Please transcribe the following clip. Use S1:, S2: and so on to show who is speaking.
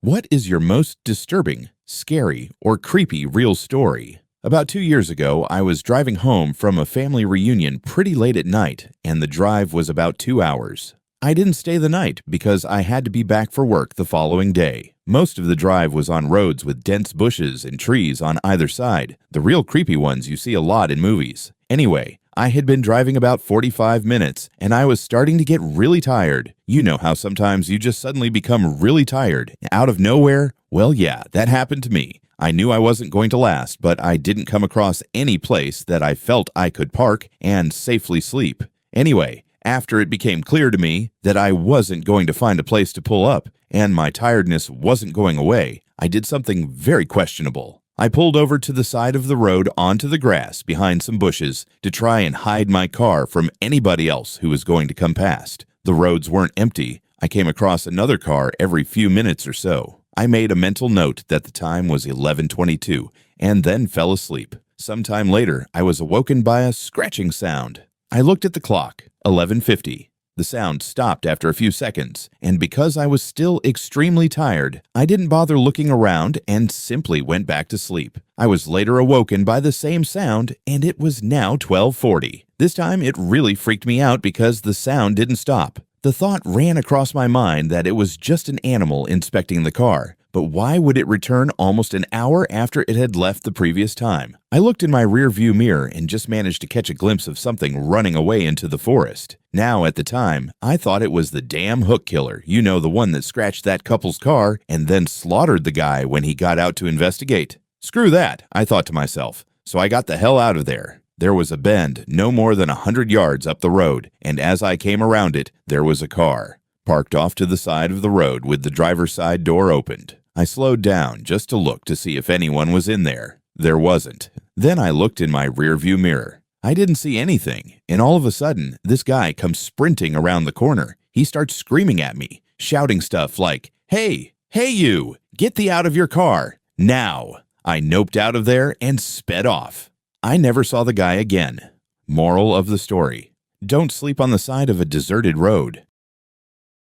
S1: What is your most disturbing, scary, or creepy real story? About 2 years ago, I was driving home from a family reunion pretty late at night, and the drive was about 2 hours. I didn't stay the night because I had to be back for work the following day. Most of the drive was on roads with dense bushes and trees on either side, the real creepy ones you see a lot in movies. Anyway, I had been driving about 45 minutes, and I was starting to get really tired. You know how sometimes you just suddenly become really tired, out of nowhere? Well, yeah, that happened to me. I knew I wasn't going to last, but I didn't come across any place that I felt I could park and safely sleep. Anyway, after it became clear to me that I wasn't going to find a place to pull up, and my tiredness wasn't going away, I did something very questionable. I pulled over to the side of the road onto the grass behind some bushes to try and hide my car from anybody else who was going to come past. The roads weren't empty. I came across another car every few minutes or so. I made a mental note that the time was 11:22 and then fell asleep. Sometime later, I was awoken by a scratching sound. I looked at the clock, 11:50. The sound stopped after a few seconds, and because I was still extremely tired, I didn't bother looking around and simply went back to sleep. I was later awoken by the same sound, and it was now 12:40. This time it really freaked me out because the sound didn't stop. The thought ran across my mind that it was just an animal inspecting the car. But why would it return almost an hour after it had left the previous time? I looked in my rear-view mirror and just managed to catch a glimpse of something running away into the forest. Now, at the time, I thought it was the damn hook killer, you know, the one that scratched that couple's car and then slaughtered the guy when he got out to investigate. Screw that, I thought to myself. So I got the hell out of there. There was a bend no more than 100 yards up the road, and as I came around it, there was a car, parked off to the side of the road with the driver's side door opened. I slowed down just to look to see if anyone was in there. There wasn't. Then I looked in my rearview mirror. I didn't see anything, and all of a sudden, this guy comes sprinting around the corner. He starts screaming at me, shouting stuff like, "Hey, hey you, get thee out of your car, now." I noped out of there and sped off. I never saw the guy again. Moral of the story: don't sleep on the side of a deserted road.